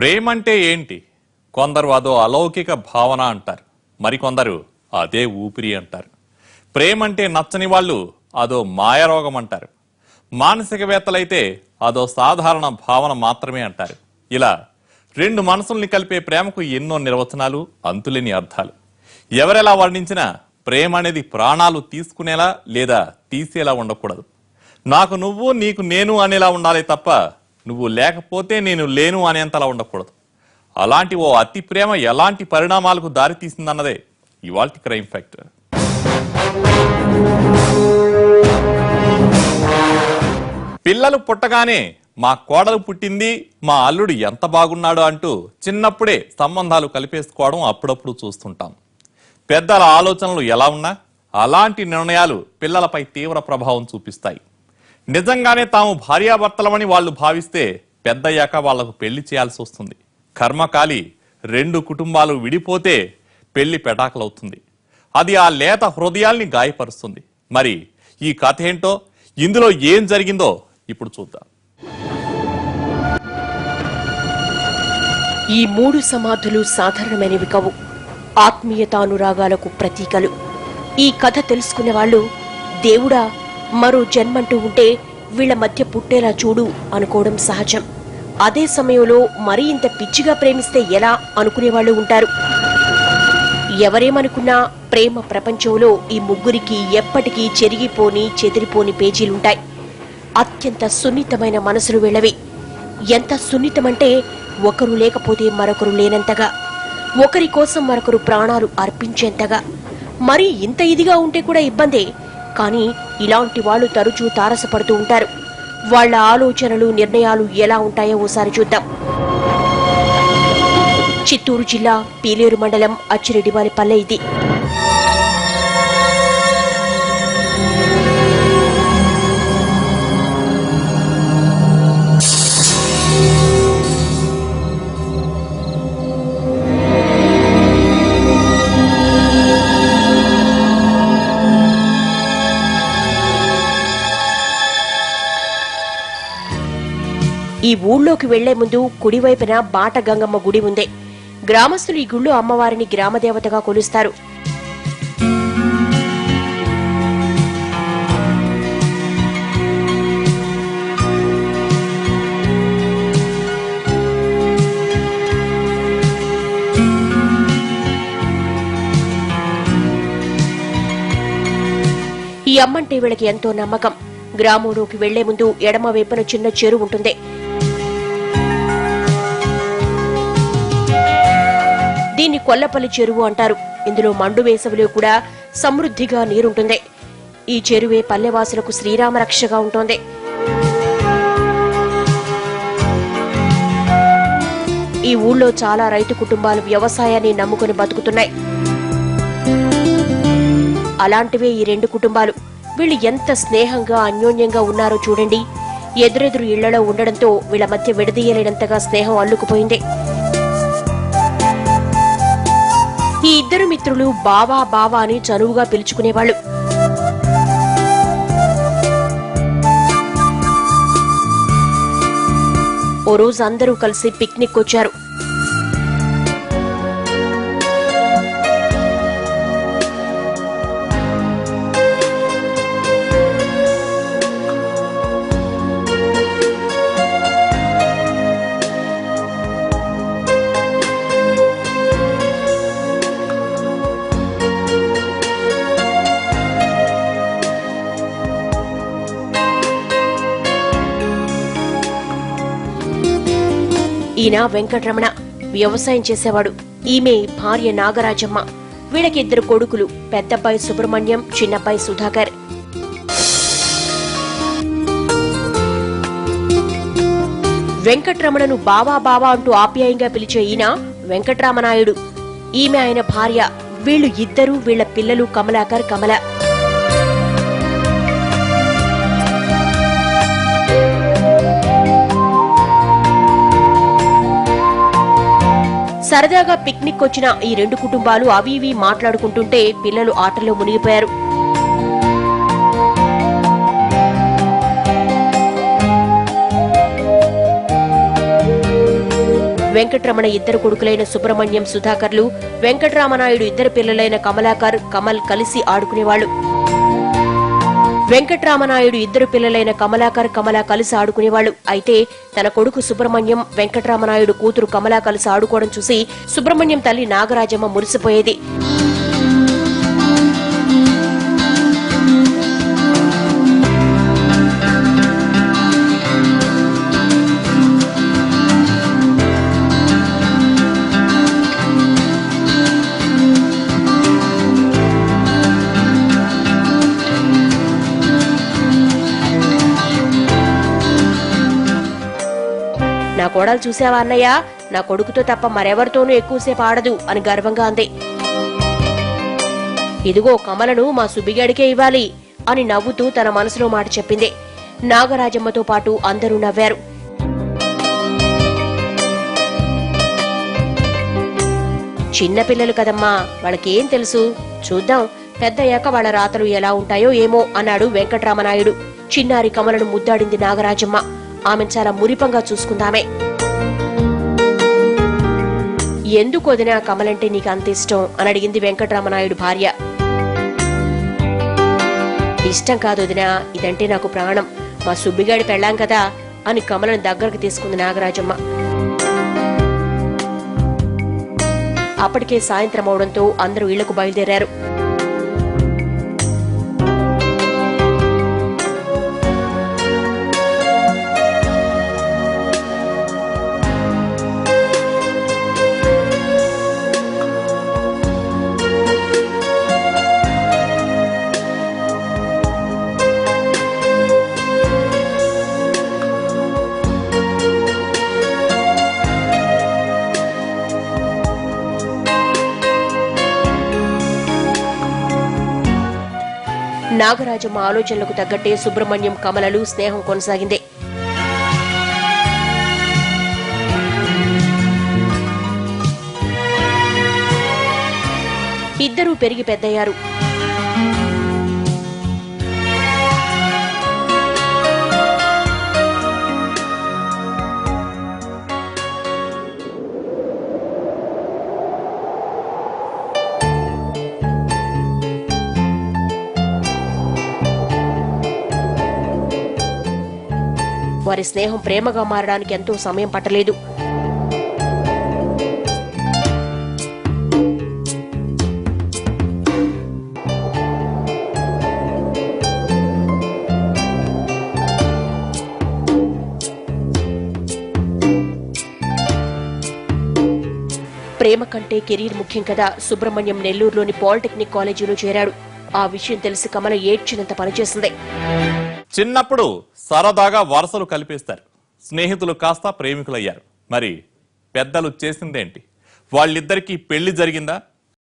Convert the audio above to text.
ప్రేమంటే ఏంటి? కొందరు అదో అలౌకిక భావన అంటారు, మరికొందరు అదే ఊపిరి అంటారు. ప్రేమంటే నచ్చని వాళ్ళు అదో మాయరోగం అంటారు. మానసికవేత్తలైతే అదో సాధారణ భావన మాత్రమే అంటారు. ఇలా రెండు మనసుల్ని కలిపే ప్రేమకు ఎన్నో నిర్వచనాలు, అంతులేని అర్థాలు. ఎవరెలా వర్ణించినా ప్రేమ అనేది ప్రాణాలు తీసుకునేలా లేదా తీసేలా ఉండకూడదు. నాకు నువ్వు, నీకు నేను అనేలా ఉండాలి తప్ప నువ్వు లేకపోతే నేను లేను అనేంతలా ఉండకూడదు. అలాంటి ఓ అతి ప్రేమ ఎలాంటి పరిణామాలకు దారి తీసిందన్నదే ఇవాల్టి క్రైమ్ ఫ్యాక్టర్. పిల్లలు పుట్టగానే మా కోడలు పుట్టింది, మా అల్లుడు ఎంత బాగున్నాడు అంటూ చిన్నప్పుడే సంబంధాలు కలిపేసుకోవడం అప్పుడప్పుడు చూస్తుంటాం. పెద్దల ఆలోచనలు ఎలా ఉన్నా అలాంటి నిర్ణయాలు పిల్లలపై తీవ్ర ప్రభావం చూపిస్తాయి. నిజంగానే తాము భార్యాభర్తలమని వాళ్ళు భావిస్తే పెద్దయ్యాక వాళ్లకు పెళ్లి చేయాల్సి వస్తుంది. కర్మకాలి రెండు కుటుంబాలు విడిపోతే పెళ్లి పెటాకులవుతుంది. అది ఆ లేత హృదయాల్ని గాయపరుస్తుంది. మరి ఈ కథ ఏంటో, ఇందులో ఏం జరిగిందో ఇప్పుడు చూద్దాం. ఈ మూడు సమాధులు సాధారణమైనవి కావు, ఆత్మీయతానురాగాలకు ప్రతీకలు. ఈ కథ తెలుసుకునే వాళ్ళు దేవుడా మరో జన్మంటూ ఉంటే వీళ్ల మధ్య పుట్టేలా చూడు అనుకోవడం సహజం. అదే సమయంలో మరీ ఇంత పిచ్చిగా ప్రేమిస్తే ఎలా అనుకునేవాళ్లు ఉంటారు. ఎవరేమనుకున్నా ప్రేమ ప్రపంచంలో ఈ ముగ్గురికి ఎప్పటికీ చెదిరిపోని పేజీలుంటాయి. అత్యంత సున్నితమైన మనసులు వీళ్ళవి. ఎంత సున్నితమంటే ఒకరు లేకపోతే మరొకరు లేనంతగా, ఒకరి కోసం మరొకరు ప్రాణాలు అర్పించేంతగా. మరి ఇంత ఇదిగా ఉంటే కూడా ఇబ్బందే. కానీ ఇలాంటి వాళ్ళు తరచూ తారసపడుతూ ఉంటారు. వాళ్ల ఆలోచనలు, నిర్ణయాలు ఎలా ఉంటాయో ఓసారి చూద్దాం. చిత్తూరు జిల్లా పీలేరు మండలం అచ్చిరెడ్డివారిపల్లె ఇది. ఈ ఊళ్ళోకి వెళ్లే ముందు కుడివైపున బాట గంగమ్మ గుడి ఉంది. గ్రామస్తులు ఈ గుళ్ళో అమ్మవారిని గ్రామదేవతగా కొలుస్తారు. ఈ అమ్మంటే వీళ్ళకి ఎంతో నమ్మకం. గ్రామంలోకి వెళ్లే ముందు ఎడమ వైపున చిన్న చెరువు ఉంటుంది. దీన్ని కొల్లపల్లి చెరువు అంటారు. ఇందులో మండు వేసవిలో కూడా సమృద్ధిగా నీరుంటుంది. ఈ చెరువే పల్లెవాసులకు శ్రీరామ రక్షగా ఉంటుంది. ఈ ఊళ్ళో చాలా రైతు కుటుంబాలు వ్యవసాయాన్ని నమ్ముకుని బతుకుతున్నాయి. అలాంటివే ఈ రెండు కుటుంబాలు. వీళ్ళు ఎంత స్నేహంగా అన్యోన్యంగా ఉన్నారో చూడండి. ఎదురెదురు ఇళ్లలో ఉండడంతో వీళ్ల మధ్య విడదీయలేనంతగా స్నేహం అల్లుకుపోయింది. ఈ ఇద్దరు మిత్రులు బావా బావా అని చనువుగా పిలుచుకునేవాళ్లు. ఓ రోజు అందరూ కలిసి పిక్నిక్ వచ్చారు. ఈయన వెంకటరమణ, వ్యవసాయం చేసేవాడు. ఈమె భార్య నాగరాజమ్మ. వీళ్ళకి ఇద్దరు కొడుకులు, పెద్దబ్బాయి సుబ్రహ్మణ్యం, చిన్నబ్బాయి సుధాకర్. వెంకటరమణను బావా బావా అంటూ ఆప్యాయంగా పిలిచే ఈయన వెంకటరామనాయుడు. ఈమె ఆయన భార్య. వీళ్ళు ఇద్దరు, వీళ్ల పిల్లలు కమలాకర్, కమల. సరదాగా పిక్నిక్ వచ్చిన ఈ రెండు కుటుంబాలు అవి ఇవి మాట్లాడుకుంటుంటే పిల్లలు ఆటల్లో మునిగిపోయారు. వెంకటరమణ ఇద్దరు కొడుకులైన సుబ్రహ్మణ్యం సుధాకర్లు, వెంకటరామనాయుడు ఇద్దరు పిల్లలైన కమలాకర్, కమల్ కలిసి ఆడుకునేవాళ్లు. వెంకటరామనాయుడు ఇద్దరు పిల్లలైన కమలాకర్, కమల కలిసి ఆడుకునేవాళ్లు. అయితే తన కొడుకు సుబ్రహ్మణ్యం, వెంకటరామనాయుడు కూతురు కమల కలిసి ఆడుకోవడం చూసి సుబ్రహ్మణ్యం తల్లి నాగరాజమ్మ మురిసిపోయేది. నా కోడలు చూసావా అన్నయ్య, నా కొడుకుతో తప్ప మరెవరితోనూ ఎక్కువసేపు ఆడదు అని గర్వంగా అంది. ఇదిగో కమలను మా సుబ్బిగాడికే ఇవ్వాలి అని నవ్వుతూ తన మనసులో మాట చెప్పింది. నాగరాజమ్మతో పాటు అందరూ నవ్వారు. చిన్నపిల్లలు కదమ్మా, వాళ్ళకేం తెలుసు, చూద్దాం పెద్దయ్యాక వాళ్ళ రాతలు ఎలా ఉంటాయో ఏమో అన్నాడు వెంకటరామనాయుడు. చిన్నారి కమలను ముద్దాడింది నాగరాజమ్మ. ఆమె చాలా మురిపంగా చూసుకుందామే. ఎందుకు వదినా కమలంటే నీకు అంత ఇష్టం అని అడిగింది వెంకటరామనాయుడు భార్య. ఇష్టం కాదు వదినా, ఇదంటే నాకు ప్రాణం, మా సుబ్బిగాడి పెళ్ళాం కదా అని కమలను దగ్గరకు తీసుకుంది నాగరాజమ్మ. అప్పటికే సాయంత్రం అవడంతో అందరూ ఇళ్లకు బయలుదేరారు. నాగరాజమ్మ ఆలోచనలకు తగ్గట్టే సుబ్రహ్మణ్యం, కమలలు స్నేహం కొనసాగింది. ఇద్దరూ పెరిగి పెద్దయ్యారు. వారి స్నేహం ప్రేమగా మారడానికి ఎంతో సమయం పట్టలేదు. ప్రేమ కంటే కెరీర్ ముఖ్యం కదా. సుబ్రహ్మణ్యం నెల్లూరులోని పాలిటెక్నిక్ కాలేజీలో చేరాడు. ఆ విషయం తెలిసి కమల ఏడ్చినంత పనిచేసింది. చిన్నప్పుడు సరదాగా వరసలు కలిపేస్తారు, స్నేహితులు కాస్త ప్రేమికులయ్యారు. మరి పెద్దలు చేసిందేంటి? వాళ్ళిద్దరికీ పెళ్లి జరిగిందా?